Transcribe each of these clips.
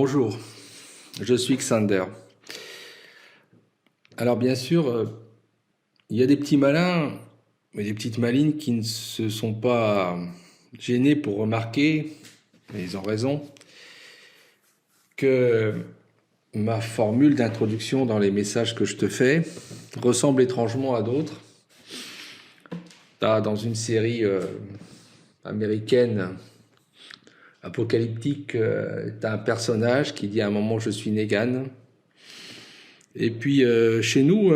Bonjour, je suis Xander. Alors bien sûr, il y a des petits malins et des petites malines qui ne se sont pas gênés pour remarquer, et ils ont raison, que ma formule d'introduction dans les messages que je te fais ressemble étrangement à d'autres. Dans une série américaine apocalyptique, tu as un personnage qui dit à un moment je suis Negan. Et puis chez nous,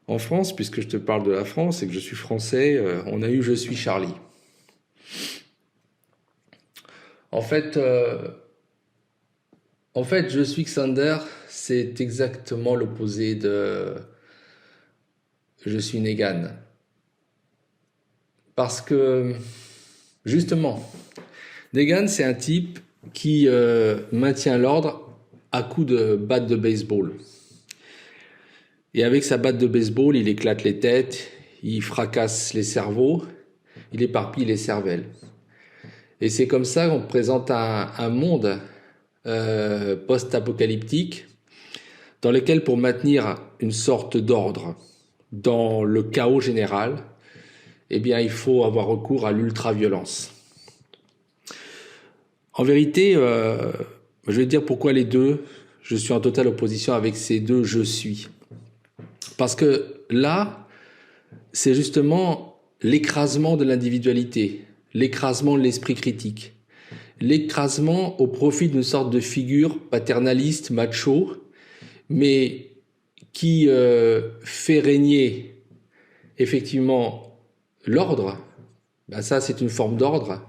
en France, puisque je te parle de la France et que je suis français, on a eu je suis Charlie. En fait, je suis Xander, c'est exactement l'opposé de je suis Negan. Parce que, justement, Negan, c'est un type qui maintient l'ordre à coups de batte de baseball. Et avec sa batte de baseball, il éclate les têtes, il fracasse les cerveaux, il éparpille les cervelles. Et c'est comme ça qu'on présente un monde post-apocalyptique dans lequel, pour maintenir une sorte d'ordre dans le chaos général, eh bien, il faut avoir recours à l'ultra-violence. En vérité, je vais te dire pourquoi les deux, je suis en totale opposition avec ces deux « je suis ». Parce que là, c'est justement l'écrasement de l'individualité, l'écrasement de l'esprit critique, l'écrasement au profit d'une sorte de figure paternaliste, macho, mais qui fait régner effectivement l'ordre. Ben ça, c'est une forme d'ordre,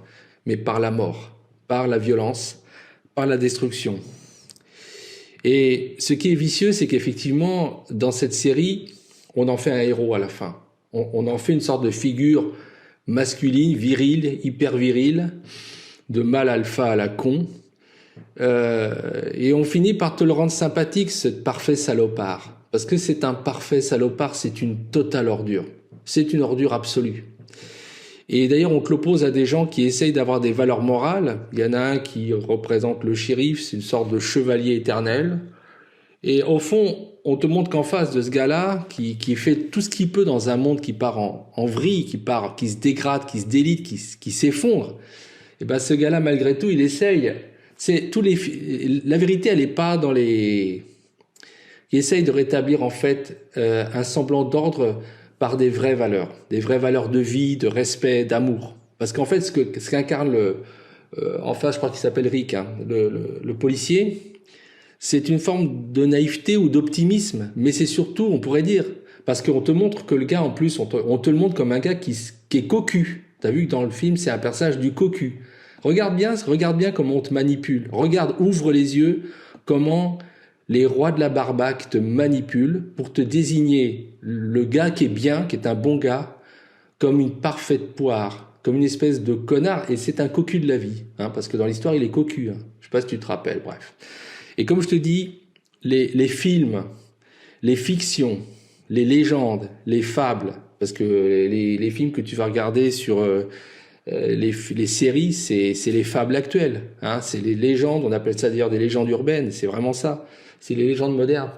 mais par la mort, par la violence, par la destruction. Et ce qui est vicieux, c'est qu'effectivement, dans cette série, on en fait un héros à la fin. On en fait une sorte de figure masculine, virile, hyper virile, de mâle alpha à la con. Et on finit par te le rendre sympathique, ce parfait salopard. Parce que c'est un parfait salopard, c'est une totale ordure. C'est une ordure absolue. Et d'ailleurs, on te l'oppose à des gens qui essayent d'avoir des valeurs morales. Il y en a un qui représente le shérif, c'est une sorte de chevalier éternel. Et au fond, on te montre qu'en face de ce gars-là, qui fait tout ce qu'il peut dans un monde qui part en vrille, qui se dégrade, qui se délite, qui s'effondre, et ben ce gars-là, malgré tout, il essaye. La vérité, elle n'est pas dans les... Il essaye de rétablir en fait un semblant d'ordre par des vraies valeurs de vie, de respect, d'amour. Parce qu'en fait, ce qu'incarne en face, je crois qu'il s'appelle Rick, hein, le policier, c'est une forme de naïveté ou d'optimisme, mais c'est surtout, on pourrait dire, parce qu'on te montre que le gars, en plus, on te le montre comme un gars qui est cocu. T'as vu que dans le film, c'est un personnage du cocu. Regarde bien comment on te manipule. Ouvre les yeux, comment les rois de la barbaque te manipulent pour te désigner le gars qui est bien, qui est un bon gars, comme une parfaite poire, comme une espèce de connard, et c'est un cocu de la vie, hein, parce que dans l'histoire, il est cocu. Hein. Je sais pas si tu te rappelles, bref. Et comme je te dis, les films, les fictions, les légendes, les fables, parce que les films que tu vas regarder sur les séries, c'est les fables actuelles, hein, c'est les légendes, on appelle ça d'ailleurs des légendes urbaines, c'est vraiment ça, c'est les légendes modernes,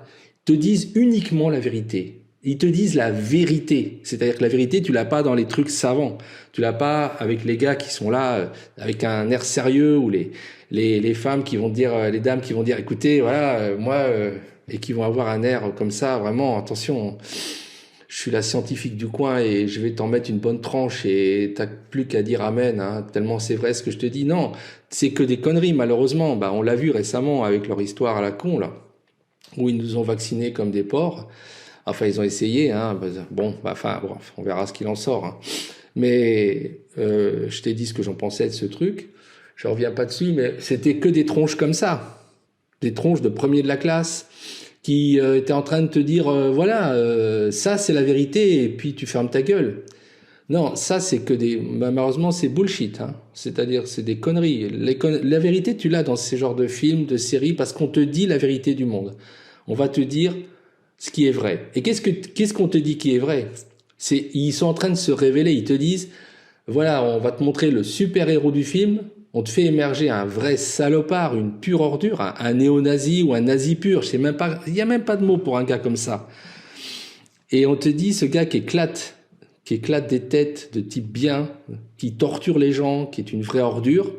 te disent uniquement la vérité. Ils te disent la vérité, c'est-à-dire que la vérité, tu l'as pas dans les trucs savants, tu l'as pas avec les gars qui sont là avec un air sérieux, ou les femmes qui vont dire, les dames qui vont dire, écoutez, voilà, moi, et qui vont avoir un air comme ça, vraiment, attention, je suis la scientifique du coin et je vais t'en mettre une bonne tranche et t'as plus qu'à dire amen, hein, tellement c'est vrai ce que je te dis. Non, c'est que des conneries, malheureusement. Bah, on l'a vu récemment avec leur histoire à la con, là, où ils nous ont vaccinés comme des porcs. Enfin, ils ont essayé, hein. Bon, on verra ce qu'il en sort. Hein. Mais je t'ai dit ce que j'en pensais de ce truc. Je reviens pas dessus, mais c'était que des tronches comme ça, des tronches de premier de la classe qui étaient en train de te dire, ça c'est la vérité, et puis tu fermes ta gueule. Non, ça c'est que malheureusement c'est bullshit, hein. C'est-à-dire c'est des conneries. La vérité tu l'as dans ces genres de films, de séries, parce qu'on te dit la vérité du monde. On va te dire ce qui est vrai. Et qu'est-ce qu'on te dit qui est vrai? Ils sont en train de se révéler, ils te disent, voilà, on va te montrer le super-héros du film, On te fait émerger un vrai salopard, une pure ordure, un néo-nazi ou un nazi pur. Je sais même pas, il y a même pas de mot pour un gars comme ça. Et on te dit, ce gars qui éclate des têtes de type bien, qui torture les gens, qui est une vraie ordure.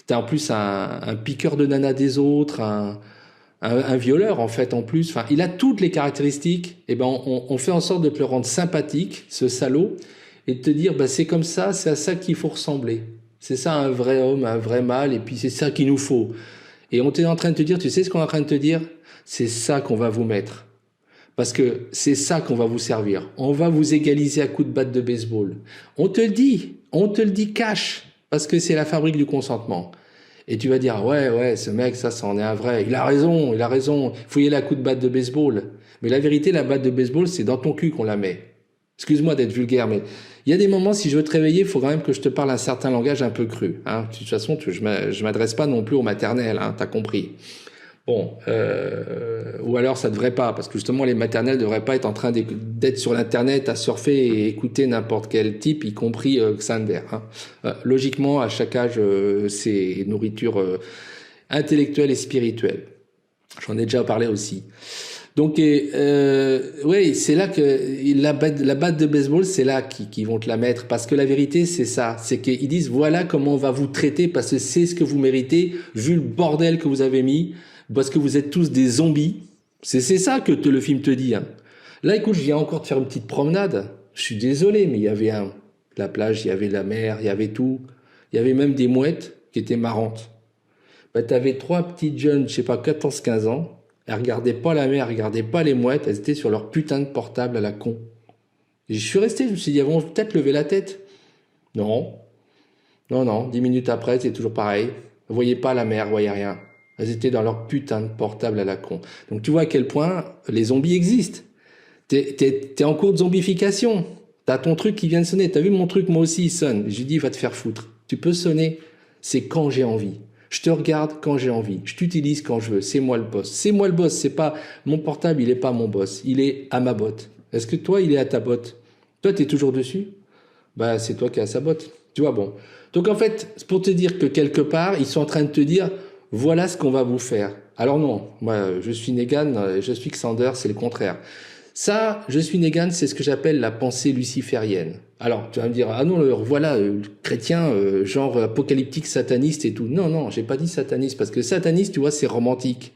T'as en plus un piqueur de nana des autres, un violeur en fait en plus. Enfin, il a toutes les caractéristiques. Et ben, on fait en sorte de te le rendre sympathique, ce salaud, et de te dire, bah c'est comme ça, c'est à ça qu'il faut ressembler. C'est ça un vrai homme, un vrai mâle, et puis c'est ça qu'il nous faut. Et on est en train de te dire, tu sais ce qu'on est en train de te dire? C'est ça qu'on va vous mettre. Parce que c'est ça qu'on va vous servir. On va vous égaliser à coups de batte de baseball. On te le dit cash, parce que c'est la fabrique du consentement. Et tu vas dire, ouais, ce mec, ça en est un vrai. Il a raison. Il faut y aller à coups de batte de baseball. Mais la vérité, la batte de baseball, c'est dans ton cul qu'on la met. Excuse-moi d'être vulgaire, mais il y a des moments, si je veux te réveiller, il faut quand même que je te parle un certain langage un peu cru. Hein. De toute façon, je m'adresse pas non plus au maternel, hein, t'as compris. Bon, ou alors ça devrait pas, parce que justement les maternelles devraient pas être en train d'être sur l'internet à surfer et écouter n'importe quel type, y compris Xander. Hein. Logiquement, à chaque âge, c'est nourriture intellectuelle et spirituelle. J'en ai déjà parlé aussi. Donc, oui, c'est là que la batte de baseball, c'est là qu'ils vont te la mettre, parce que la vérité, c'est ça, c'est qu'ils disent voilà comment on va vous traiter, parce que c'est ce que vous méritez, vu le bordel que vous avez mis. Parce que vous êtes tous des zombies. C'est ça que le film te dit. Hein. Là, écoute, je viens encore de faire une petite promenade. Je suis désolé, mais il y avait la plage, il y avait la mer, il y avait tout. Il y avait même des mouettes qui étaient marrantes. Bah, t'avais 3 petites jeunes, je sais pas, 14-15 ans. Elles regardaient pas la mer, elles regardaient pas les mouettes. Elles étaient sur leur putain de portable à la con. Et je suis resté, je me suis dit, elles vont peut-être lever la tête. Non. 10 minutes après, c'est toujours pareil. Vous voyez pas la mer, vous voyez rien. Elles étaient dans leur putain de portable à la con. Donc tu vois à quel point les zombies existent. T'es en cours de zombification. T'as ton truc qui vient de sonner. T'as vu mon truc, moi aussi, il sonne. Je lui dis, va te faire foutre. Tu peux sonner. C'est quand j'ai envie. Je te regarde quand j'ai envie. Je t'utilise quand je veux. C'est moi le boss. C'est moi le boss. C'est pas mon portable, il est pas mon boss. Il est à ma botte. Est-ce que toi, il est à ta botte? Toi, t'es toujours dessus? Bah, c'est toi qui es à sa botte. Tu vois, bon. Donc en fait, c'est pour te dire que quelque part, ils sont en train de te dire, voilà ce qu'on va vous faire. Alors non, moi je suis Negan, je suis Xander, c'est le contraire. Ça, je suis Negan, c'est ce que j'appelle la pensée luciférienne. Alors tu vas me dire, ah non, voilà, chrétien, genre apocalyptique, sataniste et tout. Non, j'ai pas dit sataniste, parce que sataniste, tu vois, c'est romantique.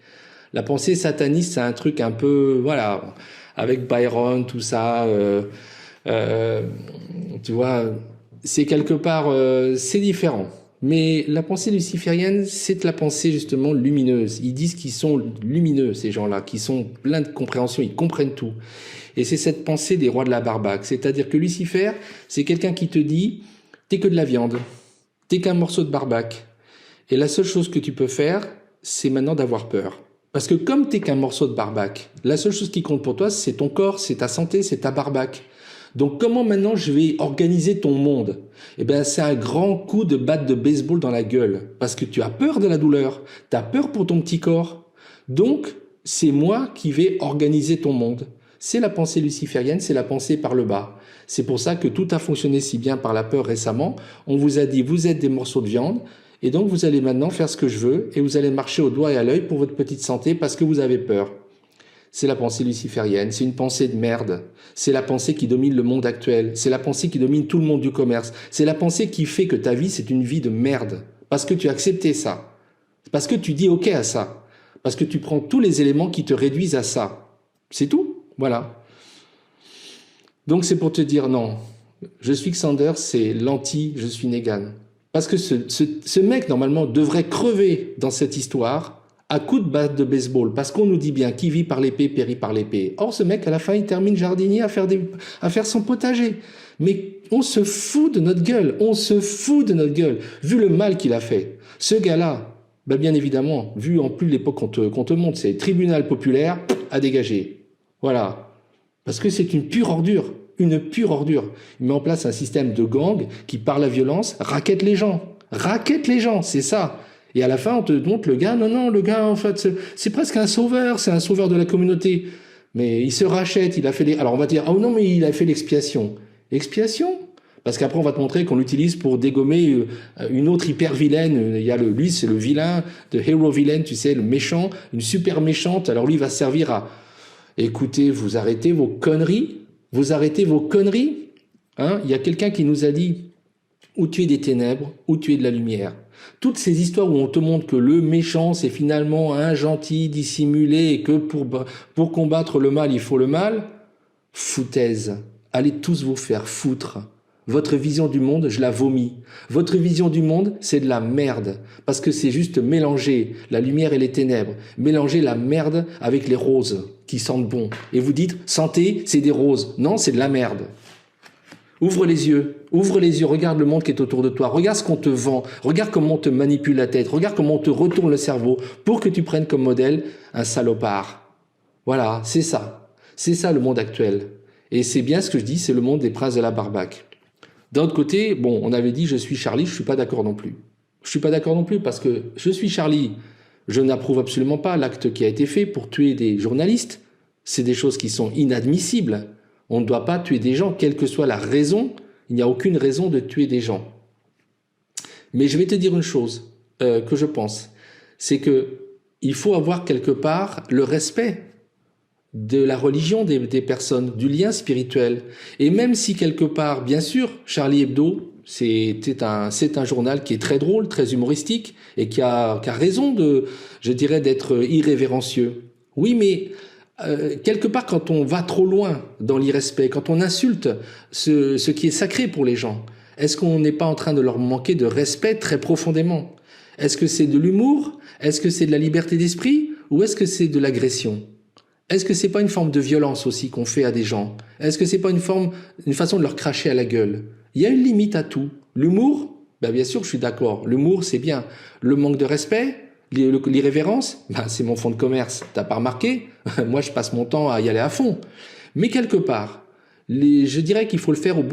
La pensée sataniste, c'est un truc un peu, voilà, avec Byron, tout ça, tu vois, c'est quelque part, c'est différent. Mais la pensée luciférienne, c'est la pensée justement lumineuse. Ils disent qu'ils sont lumineux, ces gens-là, qui sont pleins de compréhension, ils comprennent tout. Et c'est cette pensée des rois de la barbaque. C'est-à-dire que Lucifer, c'est quelqu'un qui te dit, t'es que de la viande, t'es qu'un morceau de barbaque. Et la seule chose que tu peux faire, c'est maintenant d'avoir peur. Parce que comme t'es qu'un morceau de barbaque, la seule chose qui compte pour toi, c'est ton corps, c'est ta santé, c'est ta barbaque. Donc comment maintenant je vais organiser ton monde? Eh bien c'est un grand coup de batte de baseball dans la gueule, parce que tu as peur de la douleur, tu as peur pour ton petit corps. Donc c'est moi qui vais organiser ton monde. C'est la pensée luciférienne, c'est la pensée par le bas. C'est pour ça que tout a fonctionné si bien par la peur récemment. On vous a dit vous êtes des morceaux de viande, et donc vous allez maintenant faire ce que je veux, et vous allez marcher au doigt et à l'œil pour votre petite santé parce que vous avez peur. C'est la pensée luciférienne, c'est une pensée de merde. C'est la pensée qui domine le monde actuel. C'est la pensée qui domine tout le monde du commerce. C'est la pensée qui fait que ta vie, c'est une vie de merde. Parce que tu as accepté ça. Parce que tu dis OK à ça. Parce que tu prends tous les éléments qui te réduisent à ça. C'est tout. Voilà. Donc c'est pour te dire non. Je suis Xander, c'est l'anti, je suis Negan. Parce que ce mec, normalement, devrait crever dans cette histoire à coups de batte de baseball, parce qu'on nous dit bien qui vit par l'épée périt par l'épée. Or, ce mec, à la fin, il termine jardinier à faire son potager. Mais on se fout de notre gueule, vu le mal qu'il a fait. Ce gars-là, ben bien évidemment, vu en plus l'époque qu'on te montre, c'est tribunal populaire à dégager. Voilà. Parce que c'est une pure ordure. Il met en place un système de gang qui, par la violence, raquette les gens, c'est ça. Et à la fin, on te montre le gars, non, le gars, en fait, c'est presque un sauveur, c'est un sauveur de la communauté. Mais il se rachète, il a fait alors on va dire, oh non, mais il a fait l'expiation. Expiation? Parce qu'après, on va te montrer qu'on l'utilise pour dégommer une autre hyper vilaine. Il y a lui, c'est le vilain, de hero villain, tu sais, le méchant, une super méchante. Alors lui, il va servir à, écoutez, vous arrêtez vos conneries. Vous arrêtez vos conneries. Hein? Il y a quelqu'un qui nous a dit, ou tu es des ténèbres, ou tu es de la lumière. Toutes ces histoires où on te montre que le méchant, c'est finalement un gentil dissimulé et que pour combattre le mal, il faut le mal, foutaise. Allez tous vous faire foutre. Votre vision du monde, je la vomis. Votre vision du monde, c'est de la merde. Parce que c'est juste mélanger la lumière et les ténèbres. Mélanger la merde avec les roses qui sentent bon. Et vous dites, santé, c'est des roses. Non, c'est de la merde. Ouvre les yeux, regarde le monde qui est autour de toi, regarde ce qu'on te vend, regarde comment on te manipule la tête, regarde comment on te retourne le cerveau pour que tu prennes comme modèle un salopard. Voilà, c'est ça le monde actuel. Et c'est bien ce que je dis, c'est le monde des princes de la barbaque. D'un autre côté, bon, on avait dit je suis Charlie, je suis pas d'accord non plus. Je suis pas d'accord non plus parce que je suis Charlie, je n'approuve absolument pas l'acte qui a été fait pour tuer des journalistes. C'est des choses qui sont inadmissibles. On ne doit pas tuer des gens, quelle que soit la raison. Il n'y a aucune raison de tuer des gens. Mais je vais te dire une chose que je pense, c'est que il faut avoir quelque part le respect de la religion des personnes, du lien spirituel. Et même si quelque part, bien sûr, Charlie Hebdo, c'est un journal qui est très drôle, très humoristique, et qui a raison je dirais, d'être irrévérencieux. Oui, mais quelque part, quand on va trop loin dans l'irrespect, quand on insulte ce qui est sacré pour les gens, est-ce qu'on n'est pas en train de leur manquer de respect très profondément? Est-ce que c'est de l'humour? Est-ce que c'est de la liberté d'esprit? Ou est-ce que c'est de l'agression? Est-ce que c'est pas une forme de violence aussi qu'on fait à des gens? Est-ce que c'est pas une façon de leur cracher à la gueule? Il y a une limite à tout. L'humour? Ben bien sûr, je suis d'accord. L'humour, c'est bien. Le manque de respect? L'irrévérence, ben, c'est mon fonds de commerce. T'as pas remarqué? Moi, je passe mon temps à y aller à fond. Mais quelque part, je dirais qu'il faut le faire au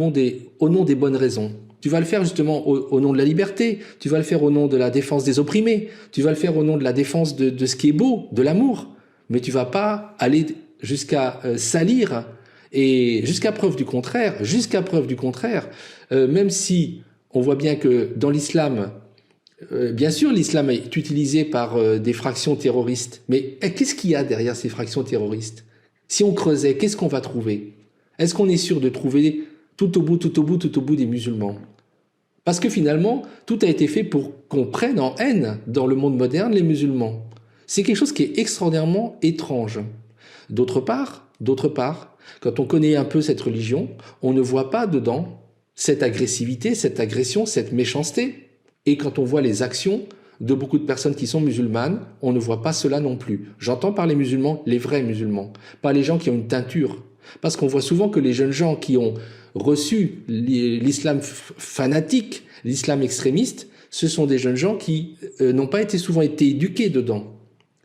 nom des bonnes raisons. Tu vas le faire justement au nom de la liberté. Tu vas le faire au nom de la défense des opprimés. Tu vas le faire au nom de la défense de ce qui est beau, de l'amour. Mais tu vas pas aller jusqu'à salir et jusqu'à preuve du contraire. Même si on voit bien que dans l'islam, bien sûr, l'islam est utilisé par des fractions terroristes. Mais qu'est-ce qu'il y a derrière ces fractions terroristes? Si on creusait, qu'est-ce qu'on va trouver? Est-ce qu'on est sûr de trouver tout au bout des musulmans? Parce que finalement, tout a été fait pour qu'on prenne en haine dans le monde moderne les musulmans. C'est quelque chose qui est extraordinairement étrange. D'autre part, quand on connaît un peu cette religion, on ne voit pas dedans cette agressivité, cette agression, cette méchanceté. Et quand on voit les actions de beaucoup de personnes qui sont musulmanes, on ne voit pas cela non plus. J'entends par les musulmans, les vrais musulmans, pas les gens qui ont une teinture. Parce qu'on voit souvent que les jeunes gens qui ont reçu l'islam fanatique, l'islam extrémiste, ce sont des jeunes gens qui n'ont pas souvent été éduqués dedans.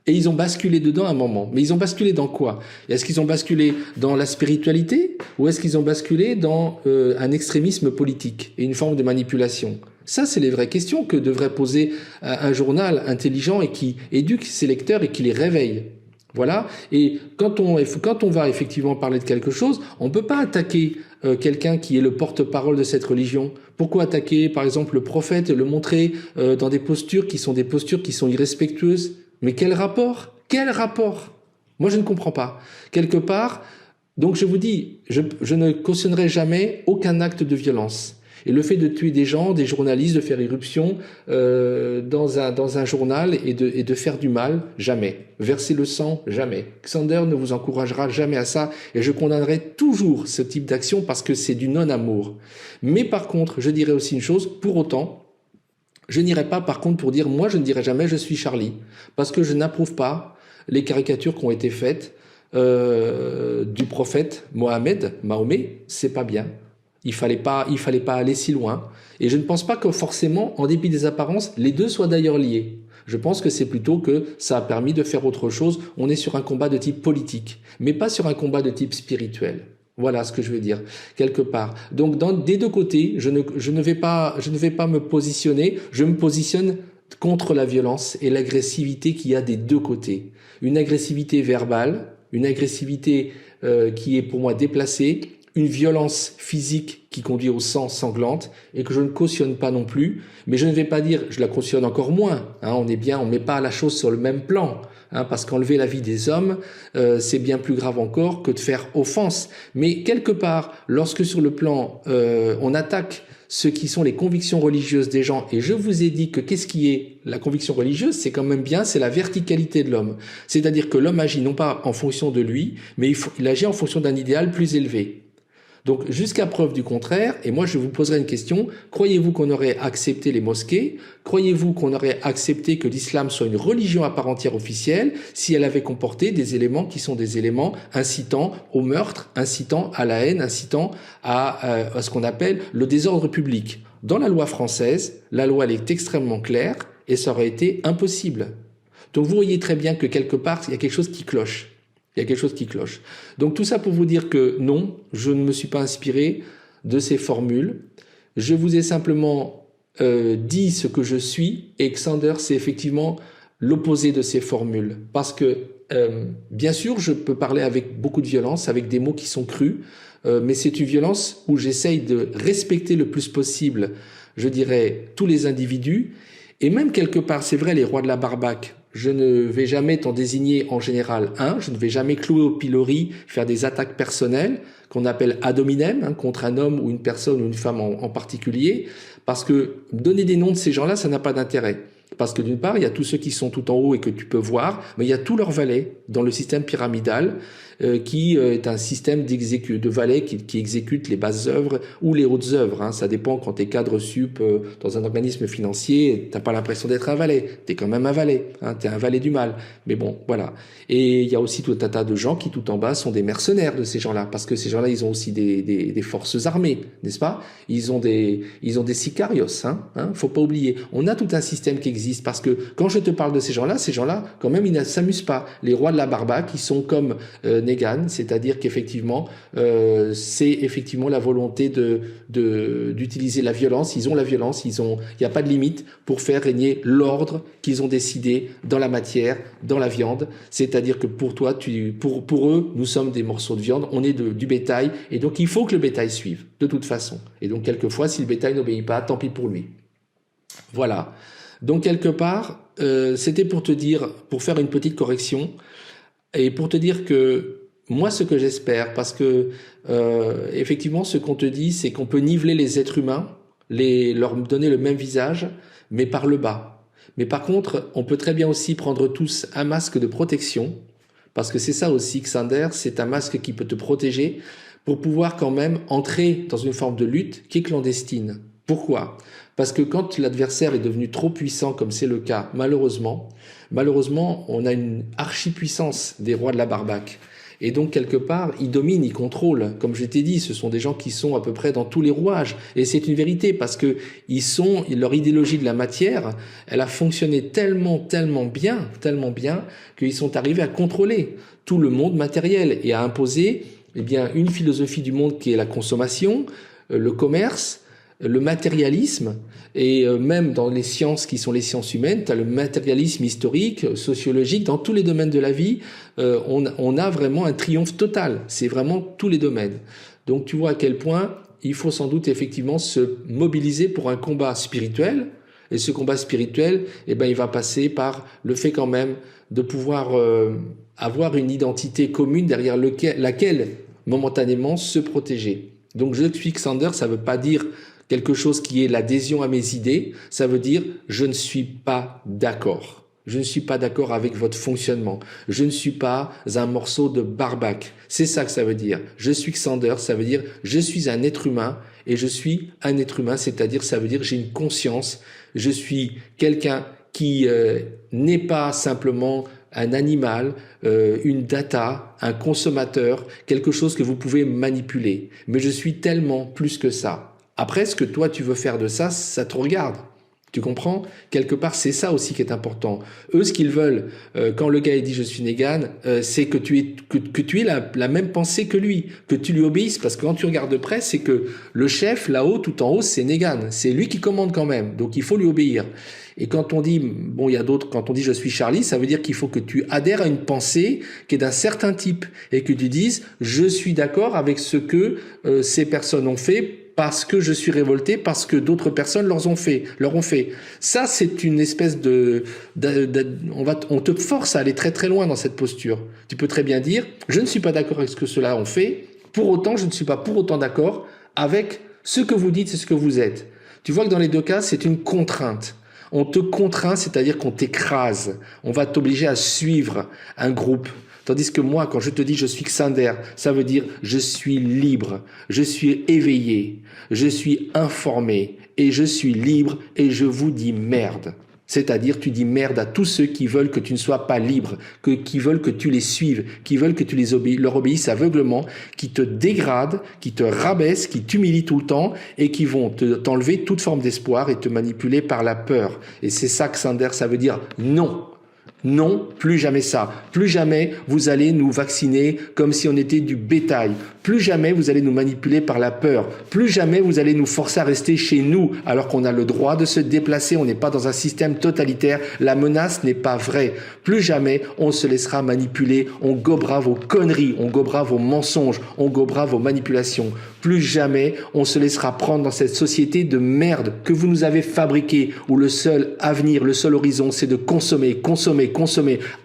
Et ils ont basculé dedans à un moment. Mais ils ont basculé dans quoi? Est-ce qu'ils ont basculé dans la spiritualité ou est-ce qu'ils ont basculé dans un extrémisme politique et une forme de manipulation? Ça, c'est les vraies questions que devrait poser un journal intelligent et qui éduque ses lecteurs et qui les réveille. Voilà. Et quand on va effectivement parler de quelque chose, on peut pas attaquer quelqu'un qui est le porte-parole de cette religion. Pourquoi attaquer, par exemple, le prophète et le montrer dans des postures qui sont irrespectueuses? Mais quel rapport? Moi, je ne comprends pas. Quelque part, donc je vous dis, je ne cautionnerai jamais aucun acte de violence. Et le fait de tuer des gens, des journalistes, de faire irruption dans un journal et de faire du mal, jamais. Verser le sang, jamais. Xander ne vous encouragera jamais à ça et je condamnerai toujours ce type d'action parce que c'est du non-amour. Mais par contre, je dirais aussi une chose, pour autant, je n'irai pas par contre pour dire, moi je ne dirai jamais je suis Charlie, parce que je n'approuve pas les caricatures qui ont été faites du prophète Mahomet, c'est pas bien. Il fallait pas aller si loin. Et je ne pense pas que forcément, en dépit des apparences, les deux soient d'ailleurs liés. Je pense que c'est plutôt que ça a permis de faire autre chose. On est sur un combat de type politique, mais pas sur un combat de type spirituel. Voilà ce que je veux dire, quelque part. Donc, des deux côtés, je ne vais pas me positionner. Je me positionne contre la violence et l'agressivité qu'il y a des deux côtés. Une agressivité verbale, une agressivité qui est pour moi déplacée, une violence physique qui conduit au sang sanglante et que je ne cautionne pas non plus, mais je ne vais pas dire, je la cautionne encore moins, hein, on ne met pas la chose sur le même plan, hein, parce qu'enlever la vie des hommes, c'est bien plus grave encore que de faire offense. Mais quelque part, lorsque sur le plan, on attaque ce qui sont les convictions religieuses des gens, et je vous ai dit que qu'est-ce qui est la conviction religieuse, c'est quand même bien, c'est la verticalité de l'homme. C'est-à-dire que l'homme agit non pas en fonction de lui, mais il agit en fonction d'un idéal plus élevé. Donc, jusqu'à preuve du contraire, et moi je vous poserai une question, croyez-vous qu'on aurait accepté les mosquées? Croyez-vous qu'on aurait accepté que l'islam soit une religion à part entière officielle si elle avait comporté des éléments qui sont des éléments incitant au meurtre, incitant à la haine, incitant à ce qu'on appelle le désordre public? Dans la loi française, la loi elle est extrêmement claire et ça aurait été impossible. Donc vous voyez très bien que quelque part, il y a quelque chose qui cloche. Il y a quelque chose qui cloche. Donc tout ça pour vous dire que non, je ne me suis pas inspiré de ces formules. Je vous ai simplement dit ce que je suis, et Xander, c'est effectivement l'opposé de ces formules. Parce que, bien sûr, je peux parler avec beaucoup de violence, avec des mots qui sont crus, mais c'est une violence où j'essaye de respecter le plus possible, je dirais, tous les individus, et même quelque part, c'est vrai, les rois de la barbaque. Je ne vais jamais t'en désigner en général un, je ne vais jamais clouer au pilori, faire des attaques personnelles qu'on appelle ad hominem, hein, contre un homme ou une personne ou une femme en particulier, parce que donner des noms de ces gens-là, ça n'a pas d'intérêt. Parce que d'une part, il y a tous ceux qui sont tout en haut et que tu peux voir, mais il y a tous leurs valets dans le système pyramidal qui est un système de valets qui exécutent les basses œuvres ou les hautes œuvres. Hein. Ça dépend quand tu es cadre sup dans un organisme financier, t'as pas l'impression d'être un valet, tu es quand même un valet, hein, tu es un valet du mal. Mais bon, voilà. Et il y a aussi tout un tas de gens qui tout en bas sont des mercenaires de ces gens-là, parce que ces gens-là, ils ont aussi des forces armées, n'est-ce pas? Ils ont des sicarios, hein, faut pas oublier. On a tout un système qui existe, parce que quand je te parle de ces gens-là, quand même, ils ne s'amusent pas. Les rois de la barbaque, ils sont comme Negan, c'est-à-dire qu'effectivement, c'est effectivement la volonté d'utiliser la violence. Ils ont la violence, il n'y a pas de limite pour faire régner l'ordre qu'ils ont décidé dans la matière, dans la viande. C'est-à-dire que pour toi, pour eux, nous sommes des morceaux de viande, on est du bétail, et donc il faut que le bétail suive, de toute façon. Et donc quelquefois, si le bétail n'obéit pas, tant pis pour lui. Voilà. Donc quelque part, c'était pour te dire, pour faire une petite correction, et pour te dire que moi, ce que j'espère, parce que effectivement, ce qu'on te dit, c'est qu'on peut niveler les êtres humains, leur donner le même visage, mais par le bas. Mais par contre, on peut très bien aussi prendre tous un masque de protection, parce que c'est ça aussi, Xander, c'est un masque qui peut te protéger pour pouvoir quand même entrer dans une forme de lutte qui est clandestine. Pourquoi? Parce que quand l'adversaire est devenu trop puissant, comme c'est le cas, malheureusement, on a une archipuissance des rois de la barbaque. Et donc, quelque part, ils dominent, ils contrôlent. Comme je t'ai dit, ce sont des gens qui sont à peu près dans tous les rouages. Et c'est une vérité, parce que leur idéologie de la matière, elle a fonctionné tellement bien, qu'ils sont arrivés à contrôler tout le monde matériel et à imposer, eh bien, une philosophie du monde qui est la consommation, le commerce, le matérialisme, et même dans les sciences qui sont les sciences humaines, tu as le matérialisme historique, sociologique, dans tous les domaines de la vie, on a vraiment un triomphe total. C'est vraiment tous les domaines. Donc tu vois à quel point il faut sans doute effectivement se mobiliser pour un combat spirituel, et ce combat spirituel, eh ben, il va passer par le fait quand même de pouvoir avoir une identité commune derrière laquelle momentanément se protéger. Donc je suis Xander, ça ne veut pas dire quelque chose qui est l'adhésion à mes idées, ça veut dire je ne suis pas d'accord. Je ne suis pas d'accord avec votre fonctionnement. Je ne suis pas un morceau de barbaque. C'est ça que ça veut dire. Je suis Xander, ça veut dire je suis un être humain, et je suis un être humain, c'est-à-dire ça veut dire j'ai une conscience, je suis quelqu'un qui n'est pas simplement un animal, une data, un consommateur, quelque chose que vous pouvez manipuler. Mais je suis tellement plus que ça. Après, ce que toi tu veux faire de ça, ça te regarde. Tu comprends? Quelque part, c'est ça aussi qui est important. Eux, ce qu'ils veulent, quand le gars dit je suis Negan, c'est que tu aies la même pensée que lui, que tu lui obéisses, parce que quand tu regardes de près, c'est que le chef, là-haut, tout en haut, c'est Negan. C'est lui qui commande quand même, donc il faut lui obéir. Et quand on dit, bon, il y a d'autres, quand on dit je suis Charlie, ça veut dire qu'il faut que tu adhères à une pensée qui est d'un certain type, et que tu dises je suis d'accord avec ce que ces personnes ont fait, parce que je suis révolté, parce que d'autres personnes leur ont fait. Ça, c'est une espèce on te force à aller très très loin dans cette posture. Tu peux très bien dire, je ne suis pas d'accord avec ce que ceux-là ont fait, pour autant, je ne suis pas pour autant d'accord avec ce que vous dites et ce que vous êtes. Tu vois que dans les deux cas, c'est une contrainte. On te contraint, c'est-à-dire qu'on t'écrase. On va t'obliger à suivre un groupe. Tandis que moi, quand je te dis je suis Xander, ça veut dire je suis libre, je suis éveillé, je suis informé et je suis libre et je vous dis merde. C'est-à-dire tu dis merde à tous ceux qui veulent que tu ne sois pas libre, qui veulent que tu les suives, qui veulent que tu leur obéisses aveuglement, qui te dégradent, qui te rabaissent, qui t'humilient tout le temps et qui vont t'enlever toute forme d'espoir et te manipuler par la peur. Et c'est ça Xander, ça veut dire non. Non, plus jamais ça. Plus jamais vous allez nous vacciner comme si on était du bétail. Plus jamais vous allez nous manipuler par la peur. Plus jamais vous allez nous forcer à rester chez nous alors qu'on a le droit de se déplacer. On n'est pas dans un système totalitaire. La menace n'est pas vraie. Plus jamais on se laissera manipuler. On gobera vos conneries. On gobera vos mensonges. On gobera vos manipulations. Plus jamais on se laissera prendre dans cette société de merde que vous nous avez fabriquée où le seul avenir, le seul horizon, c'est de consommer,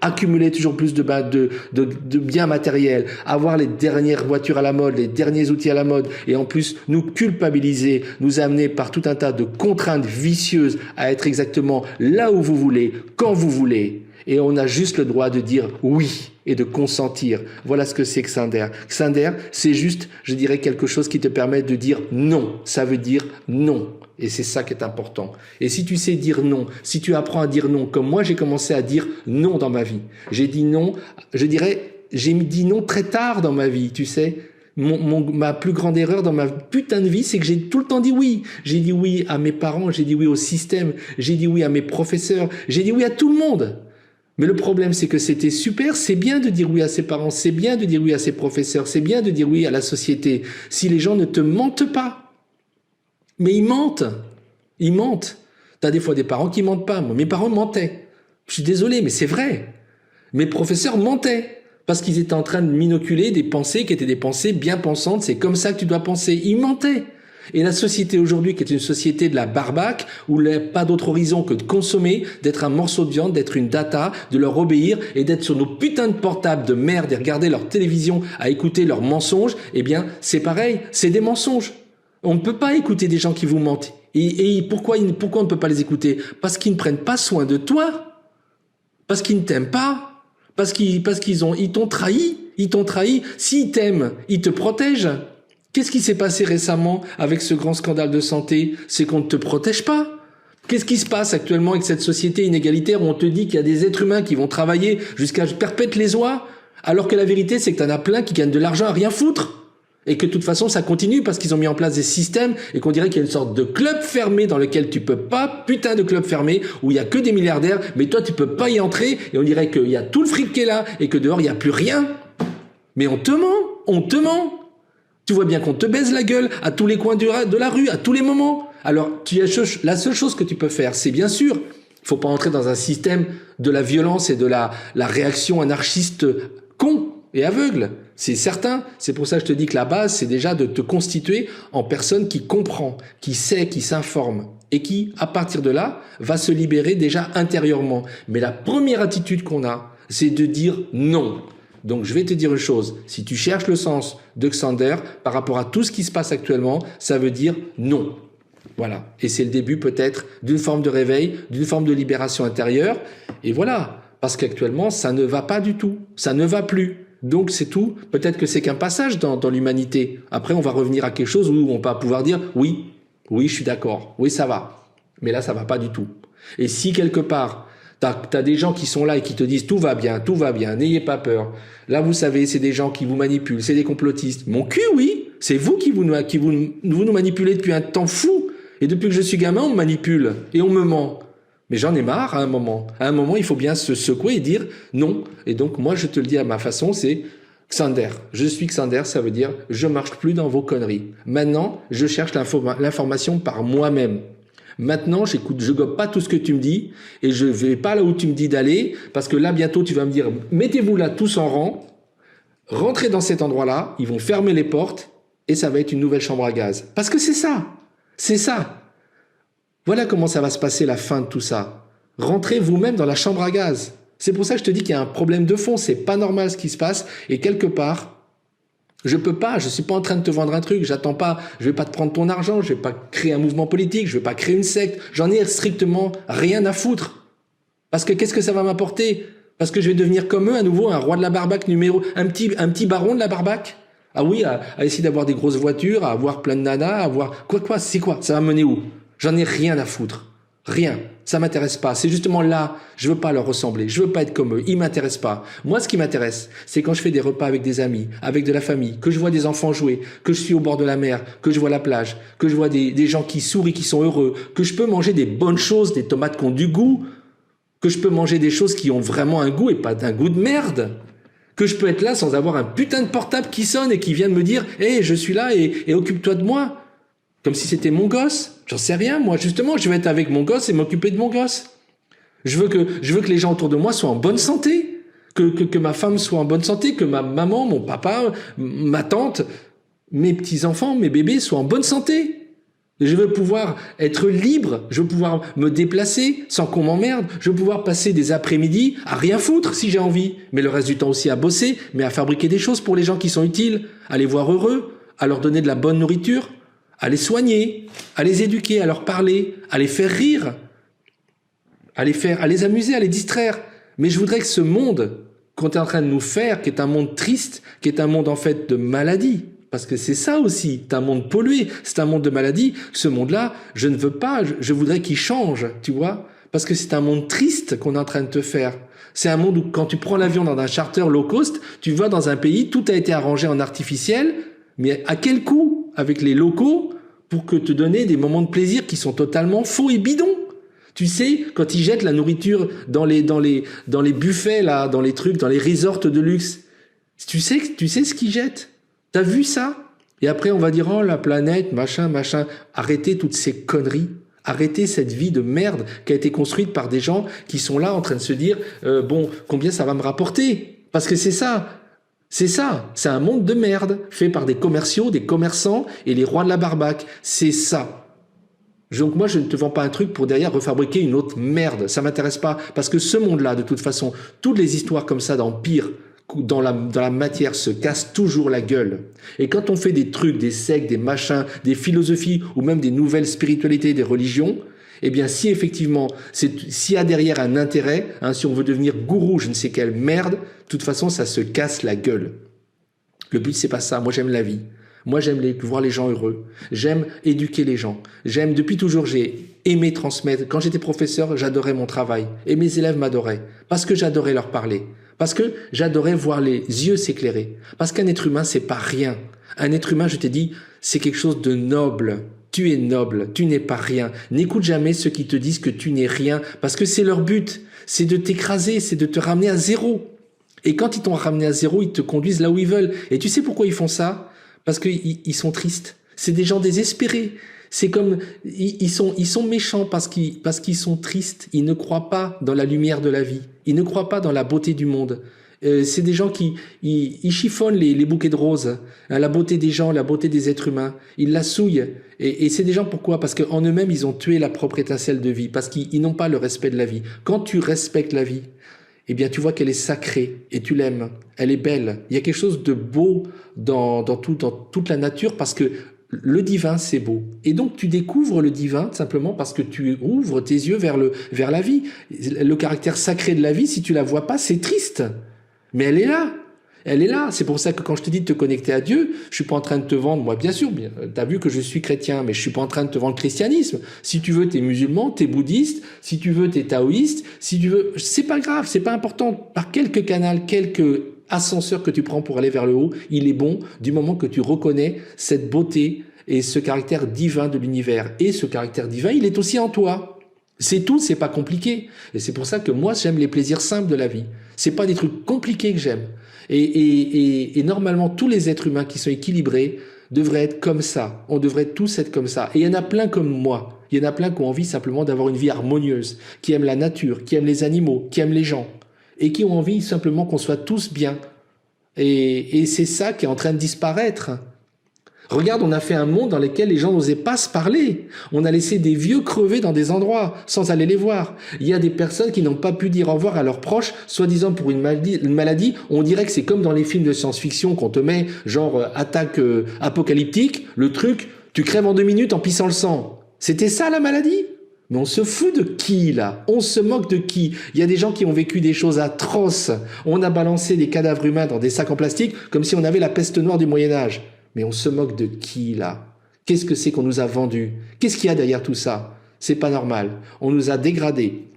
accumuler toujours plus de biens matériels, avoir les dernières voitures à la mode, les derniers outils à la mode, et en plus nous culpabiliser, nous amener par tout un tas de contraintes vicieuses à être exactement là où vous voulez, quand vous voulez. Et on a juste le droit de dire oui et de consentir. Voilà ce que c'est Xander. Xander, c'est juste, je dirais, quelque chose qui te permet de dire non. Ça veut dire non. Et c'est ça qui est important. Et si tu sais dire non, si tu apprends à dire non, comme moi j'ai commencé à dire non dans ma vie. J'ai dit non, je dirais, j'ai dit non très tard dans ma vie, tu sais. Ma plus grande erreur dans ma putain de vie, c'est que j'ai tout le temps dit oui. J'ai dit oui à mes parents, j'ai dit oui au système, j'ai dit oui à mes professeurs, j'ai dit oui à tout le monde. Mais le problème, c'est que c'était super, c'est bien de dire oui à ses parents, c'est bien de dire oui à ses professeurs, c'est bien de dire oui à la société, si les gens ne te mentent pas. Mais ils mentent. Ils mentent. T'as des fois des parents qui mentent pas. Moi, mes parents mentaient. Je suis désolé, mais c'est vrai. Mes professeurs mentaient. Parce qu'ils étaient en train de m'inoculer des pensées qui étaient des pensées bien pensantes. C'est comme ça que tu dois penser. Ils mentaient. Et la société aujourd'hui, qui est une société de la barbaque, où il n'y a pas d'autre horizon que de consommer, d'être un morceau de viande, d'être une data, de leur obéir et d'être sur nos putains de portables de merde et regarder leur télévision à écouter leurs mensonges, eh bien, c'est pareil. C'est des mensonges. On ne peut pas écouter des gens qui vous mentent. Et pourquoi on ne peut pas les écouter? Parce qu'ils ne prennent pas soin de toi. Parce qu'ils ne t'aiment pas. Parce qu'ils t'ont trahi. Ils t'ont trahi. S'ils t'aiment, ils te protègent. Qu'est-ce qui s'est passé récemment avec ce grand scandale de santé? C'est qu'on ne te protège pas. Qu'est-ce qui se passe actuellement avec cette société inégalitaire où on te dit qu'il y a des êtres humains qui vont travailler jusqu'à perpète les oies, alors que la vérité, c'est que t'en as plein qui gagnent de l'argent à rien foutre? Et que de toute façon, ça continue parce qu'ils ont mis en place des systèmes et qu'on dirait qu'il y a une sorte de club fermé dans lequel tu peux pas, putain de club fermé, où il y a que des milliardaires, mais toi, tu peux pas y entrer et on dirait qu'il y a tout le fric qui est là et que dehors, il y a plus rien. Mais on te ment. Tu vois bien qu'on te baise la gueule à tous les coins de la rue, à tous les moments. Alors, la seule chose que tu peux faire, c'est bien sûr, il faut pas entrer dans un système de la violence et de la réaction anarchiste con et aveugle. C'est certain. C'est pour ça que je te dis que la base, c'est déjà de te constituer en personne qui comprend, qui sait, qui s'informe et qui, à partir de là, va se libérer déjà intérieurement. Mais la première attitude qu'on a, c'est de dire non. Donc, je vais te dire une chose. Si tu cherches le sens de Xander par rapport à tout ce qui se passe actuellement, ça veut dire non. Voilà. Et c'est le début peut-être d'une forme de réveil, d'une forme de libération intérieure. Et voilà. Parce qu'actuellement, ça ne va pas du tout. Ça ne va plus. Donc c'est tout. Peut-être que c'est qu'un passage dans l'humanité. Après, on va revenir à quelque chose où on va pouvoir dire oui, je suis d'accord, oui, ça va. Mais là, ça va pas du tout. Et si quelque part, t'as des gens qui sont là et qui te disent tout va bien, n'ayez pas peur. Là, vous savez, c'est des gens qui vous manipulent, c'est des complotistes. Mon cul, oui, c'est vous qui vous nous manipulez depuis un temps fou. Et depuis que je suis gamin, on me manipule et on me ment. Mais j'en ai marre à un moment. À un moment, il faut bien se secouer et dire non. Et donc, moi, je te le dis à ma façon, c'est Xander. Je suis Xander, ça veut dire je marche plus dans vos conneries. Maintenant, je cherche l'information par moi-même. Maintenant, j'écoute, je gobe pas tout ce que tu me dis et je vais pas là où tu me dis d'aller parce que là, bientôt, tu vas me dire mettez-vous là tous en rang, rentrez dans cet endroit-là, ils vont fermer les portes et ça va être une nouvelle chambre à gaz. Parce que c'est ça. C'est ça. Voilà comment ça va se passer la fin de tout ça. Rentrez vous-même dans la chambre à gaz. C'est pour ça que je te dis qu'il y a un problème de fond. C'est pas normal ce qui se passe. Et quelque part, je suis pas en train de te vendre un truc. J'attends pas, je vais pas te prendre ton argent. Je vais pas créer un mouvement politique. Je vais pas créer une secte. J'en ai strictement rien à foutre. Parce que qu'est-ce que ça va m'apporter? Parce que je vais devenir comme eux, à nouveau, un roi de la barbaque un petit baron de la barbaque? Ah oui, à essayer d'avoir des grosses voitures, à avoir plein de nanas, à avoir quoi, c'est quoi? Ça va mener où? J'en ai rien à foutre. Rien. Ça m'intéresse pas. C'est justement là, je veux pas leur ressembler. Je veux pas être comme eux. Ils m'intéressent pas. Moi, ce qui m'intéresse, c'est quand je fais des repas avec des amis, avec de la famille, que je vois des enfants jouer, que je suis au bord de la mer, que je vois la plage, que je vois des gens qui sourient, qui sont heureux, que je peux manger des bonnes choses, des tomates qui ont du goût, que je peux manger des choses qui ont vraiment un goût et pas un goût de merde. Que je peux être là sans avoir un putain de portable qui sonne et qui vient de me dire « Hey, je suis là et occupe-toi de moi ». Comme si c'était mon gosse. J'en sais rien, moi. Justement, je vais être avec mon gosse et m'occuper de mon gosse. Je veux que les gens autour de moi soient en bonne santé. Que ma femme soit en bonne santé, que ma maman, mon papa, ma tante, mes petits-enfants, mes bébés soient en bonne santé. Je veux pouvoir être libre, je veux pouvoir me déplacer sans qu'on m'emmerde, je veux pouvoir passer des après-midi à rien foutre si j'ai envie, mais le reste du temps aussi à bosser, mais à fabriquer des choses pour les gens qui sont utiles, à les voir heureux, à leur donner de la bonne nourriture, à les soigner, à les éduquer, à leur parler, à les faire rire, à les amuser, à les distraire. Mais je voudrais que ce monde qu'on est en train de nous faire, qui est un monde triste, qui est un monde en fait de maladie, parce que c'est ça aussi, c'est un monde pollué, c'est un monde de maladie, ce monde-là, je ne veux pas, je voudrais qu'il change, tu vois, parce que c'est un monde triste qu'on est en train de te faire. C'est un monde où quand tu prends l'avion dans un charter low cost, tu vas dans un pays, tout a été arrangé en artificiel, mais à quel coût avec les locaux pour que te donner des moments de plaisir qui sont totalement faux et bidons. Tu sais, quand ils jettent la nourriture dans les buffets, là, dans les trucs, dans les resorts de luxe, tu sais ce qu'ils jettent? T'as vu ça? Et après, on va dire, oh, la planète, machin. Arrêtez toutes ces conneries. Arrêtez cette vie de merde qui a été construite par des gens qui sont là en train de se dire, bon, combien ça va me rapporter? Parce que c'est ça. C'est un monde de merde, fait par des commerciaux, des commerçants et les rois de la barbaque. C'est ça. Donc moi, je ne te vends pas un truc pour derrière refabriquer une autre merde. Ça m'intéresse pas. Parce que ce monde-là, de toute façon, toutes les histoires comme ça d'empire, dans la matière, se cassent toujours la gueule. Et quand on fait des trucs, des sectes, des machins, des philosophies, ou même des nouvelles spiritualités, des religions, eh bien, si effectivement, s'il y a derrière un intérêt, si on veut devenir gourou, je ne sais quelle merde, de toute façon, ça se casse la gueule. Le but, c'est pas ça. Moi, j'aime la vie. Moi, j'aime voir les gens heureux. J'aime éduquer les gens. Depuis toujours, j'ai aimé transmettre. Quand j'étais professeur, j'adorais mon travail. Et mes élèves m'adoraient. Parce que j'adorais leur parler. Parce que j'adorais voir les yeux s'éclairer. Parce qu'un être humain, c'est pas rien. Un être humain, je t'ai dit, c'est quelque chose de noble. Tu es noble, tu n'es pas rien. N'écoute jamais ceux qui te disent que tu n'es rien, parce que c'est leur but, c'est de t'écraser, c'est de te ramener à zéro. Et quand ils t'ont ramené à zéro, ils te conduisent là où ils veulent. Et tu sais pourquoi ils font ça? Parce qu'ils sont tristes. C'est des gens désespérés. C'est comme, ils sont méchants parce qu'ils sont tristes. Ils ne croient pas dans la lumière de la vie. Ils ne croient pas dans la beauté du monde. C'est des gens qui ils chiffonnent les bouquets de roses, hein, la beauté des gens, la beauté des êtres humains. Ils la souillent. Et c'est des gens, pourquoi? Parce qu'en eux-mêmes, ils ont tué la propre étincelle de vie, parce qu'ils n'ont pas le respect de la vie. Quand tu respectes la vie, eh bien, tu vois qu'elle est sacrée et tu l'aimes. Elle est belle. Il y a quelque chose de beau dans toute la nature, parce que le divin, c'est beau. Et donc, tu découvres le divin simplement parce que tu ouvres tes yeux vers la vie. Le caractère sacré de la vie, si tu la vois pas, c'est triste. Mais elle est là. Elle est là. C'est pour ça que quand je te dis de te connecter à Dieu, je suis pas en train de te vendre, moi, bien sûr, t'as vu que je suis chrétien, mais je suis pas en train de te vendre le christianisme. Si tu veux, t'es musulman, t'es bouddhiste. Si tu veux, t'es taoïste. Si tu veux, c'est pas grave, c'est pas important. Par quelque canal, quelque ascenseur que tu prends pour aller vers le haut, il est bon du moment que tu reconnais cette beauté et ce caractère divin de l'univers. Et ce caractère divin, il est aussi en toi. C'est tout, c'est pas compliqué. Et c'est pour ça que moi, j'aime les plaisirs simples de la vie. C'est pas des trucs compliqués que j'aime. Et normalement, tous les êtres humains qui sont équilibrés devraient être comme ça. On devrait tous être comme ça. Et il y en a plein comme moi. Il y en a plein qui ont envie simplement d'avoir une vie harmonieuse, qui aiment la nature, qui aiment les animaux, qui aiment les gens, et qui ont envie simplement qu'on soit tous bien. Et c'est ça qui est en train de disparaître. Regarde, on a fait un monde dans lequel les gens n'osaient pas se parler. On a laissé des vieux crever dans des endroits sans aller les voir. Il y a des personnes qui n'ont pas pu dire au revoir à leurs proches, soi-disant pour une maladie. On dirait que c'est comme dans les films de science-fiction qu'on te met, genre attaque apocalyptique, le truc, tu crèves en 2 minutes en pissant le sang. C'était ça la maladie ? Mais on se fout de qui, là? On se moque de qui? Il y a des gens qui ont vécu des choses atroces. On a balancé des cadavres humains dans des sacs en plastique comme si on avait la peste noire du Moyen-Âge. Mais on se moque de qui, là? Qu'est-ce que c'est qu'on nous a vendu? Qu'est-ce qu'il y a derrière tout ça? C'est pas normal. On nous a dégradés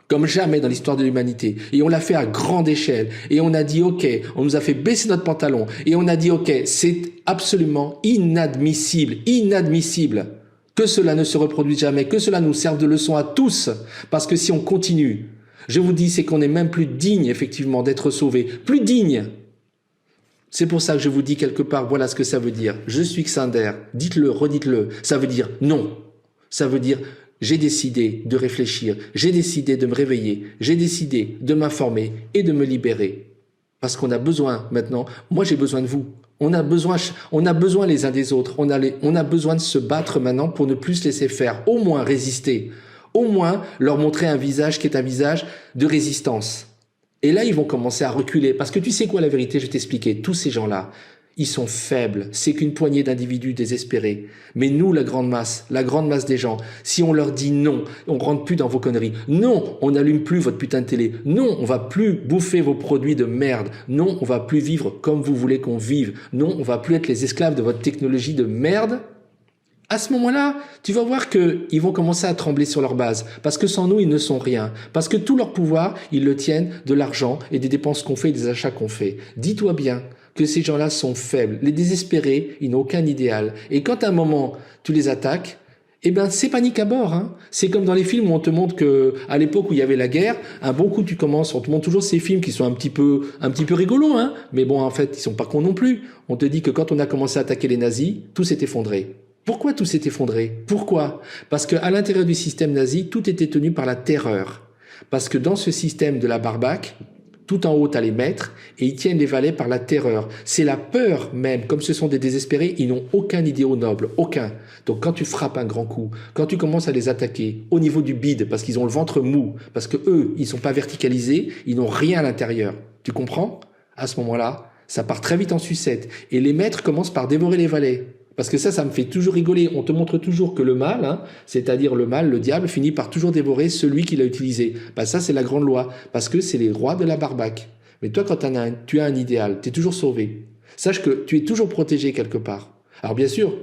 comme jamais dans l'histoire de l'humanité. Et on l'a fait à grande échelle. Et on a dit, OK, on nous a fait baisser notre pantalon. Et on a dit, OK, c'est absolument inadmissible, inadmissible que cela ne se reproduise jamais, que cela nous serve de leçon à tous. Parce que si on continue, je vous dis, c'est qu'on n'est même plus digne, effectivement, d'être sauvé. Plus digne. C'est pour ça que je vous dis quelque part, voilà ce que ça veut dire. Je suis Xander. Dites-le, redites-le. Ça veut dire non. Ça veut dire j'ai décidé de réfléchir, j'ai décidé de me réveiller, j'ai décidé de m'informer et de me libérer. Parce qu'on a besoin maintenant, moi j'ai besoin de vous. On a besoin les uns des autres. On a besoin de se battre maintenant pour ne plus se laisser faire. Au moins résister. Au moins leur montrer un visage qui est un visage de résistance. Et là, ils vont commencer à reculer. Parce que tu sais quoi, la vérité, je vais t'expliquer. Tous ces gens-là, ils sont faibles. C'est qu'une poignée d'individus désespérés. Mais nous, la grande masse des gens, si on leur dit non, on rentre plus dans vos conneries. Non, on n'allume plus votre putain de télé. Non, on va plus bouffer vos produits de merde. Non, on va plus vivre comme vous voulez qu'on vive. Non, on va plus être les esclaves de votre technologie de merde. À ce moment-là, tu vas voir qu'ils vont commencer à trembler sur leur base. Parce que sans nous, ils ne sont rien. Parce que tout leur pouvoir, ils le tiennent de l'argent et des dépenses qu'on fait et des achats qu'on fait. Dis-toi bien que ces gens-là sont faibles. Les désespérés, ils n'ont aucun idéal. Et quand à un moment, tu les attaques, eh ben, c'est panique à bord, hein. C'est comme dans les films où on te montre que, à l'époque où il y avait la guerre, un bon coup tu commences, on te montre toujours ces films qui sont un petit peu rigolos, hein. Mais bon, en fait, ils sont pas cons non plus. On te dit que quand on a commencé à attaquer les nazis, tout s'est effondré. Pourquoi tout s'est effondré? Pourquoi? Parce qu'à l'intérieur du système nazi, tout était tenu par la terreur. Parce que dans ce système de la barbaque, tout en haut, t'as les maîtres, et ils tiennent les valets par la terreur. C'est la peur même. Comme ce sont des désespérés, ils n'ont aucun idéal noble. Aucun. Donc quand tu frappes un grand coup, quand tu commences à les attaquer au niveau du bide, parce qu'ils ont le ventre mou, parce que eux, ils sont pas verticalisés, ils n'ont rien à l'intérieur. Tu comprends? À ce moment-là, ça part très vite en sucette. Et les maîtres commencent par dévorer les valets. Parce que ça me fait toujours rigoler. On te montre toujours que le mal, hein, c'est-à-dire le mal, le diable, finit par toujours dévorer celui qui l'a utilisé. Bah ça, c'est la grande loi. Parce que c'est les rois de la barbaque. Mais toi, quand tu as un idéal, tu es toujours sauvé. Sache que tu es toujours protégé quelque part. Alors bien sûr,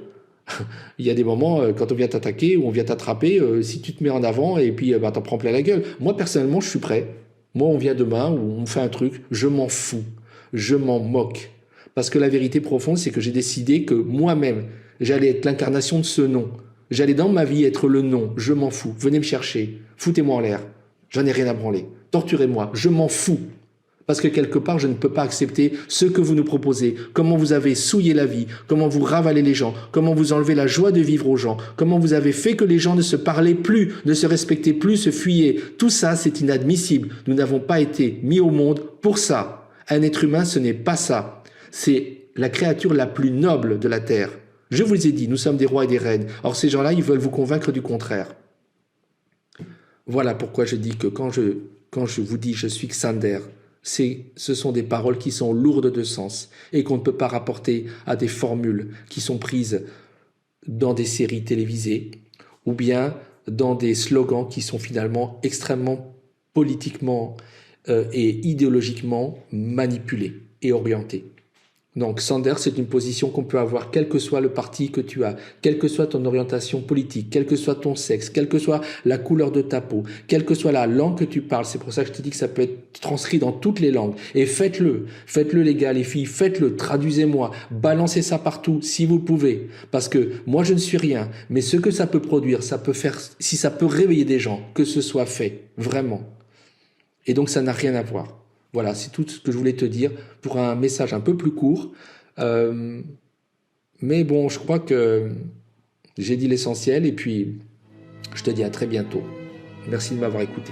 il y a des moments, quand on vient t'attaquer ou on vient t'attraper, si tu te mets en avant et puis t'en prends plein la gueule. Moi, personnellement, je suis prêt. Moi, on vient demain ou on fait un truc, je m'en fous. Je m'en moque. Parce que la vérité profonde, c'est que j'ai décidé que moi-même, j'allais être l'incarnation de ce nom. J'allais dans ma vie être le nom. Je m'en fous. Venez me chercher. Foutez-moi en l'air. J'en ai rien à branler. Torturez-moi. Je m'en fous. Parce que quelque part, je ne peux pas accepter ce que vous nous proposez. Comment vous avez souillé la vie. Comment vous ravalez les gens. Comment vous enlevez la joie de vivre aux gens. Comment vous avez fait que les gens ne se parlaient plus, ne se respectaient plus, se fuyaient. Tout ça, c'est inadmissible. Nous n'avons pas été mis au monde pour ça. Un être humain, ce n'est pas ça. C'est la créature la plus noble de la Terre. Je vous ai dit, nous sommes des rois et des reines. Or, ces gens-là, ils veulent vous convaincre du contraire. Voilà pourquoi je dis que quand je vous dis « je suis Xander », ce sont des paroles qui sont lourdes de sens et qu'on ne peut pas rapporter à des formules qui sont prises dans des séries télévisées ou bien dans des slogans qui sont finalement extrêmement politiquement et idéologiquement manipulés et orientés. Donc Sanders, c'est une position qu'on peut avoir quel que soit le parti que tu as, quelle que soit ton orientation politique, quel que soit ton sexe, quelle que soit la couleur de ta peau, quelle que soit la langue que tu parles. C'est pour ça que je te dis que ça peut être transcrit dans toutes les langues. Et faites-le. Faites-le les gars, les filles, faites-le. Traduisez-moi. Balancez ça partout si vous pouvez. Parce que moi je ne suis rien. Mais ce que ça peut produire, ça peut faire, si ça peut réveiller des gens, que ce soit fait. Vraiment. Et donc ça n'a rien à voir. Voilà, c'est tout ce que je voulais te dire pour un message un peu plus court. Euh, mais bon, je crois que j'ai dit l'essentiel et puis je te dis à très bientôt. Merci de m'avoir écouté.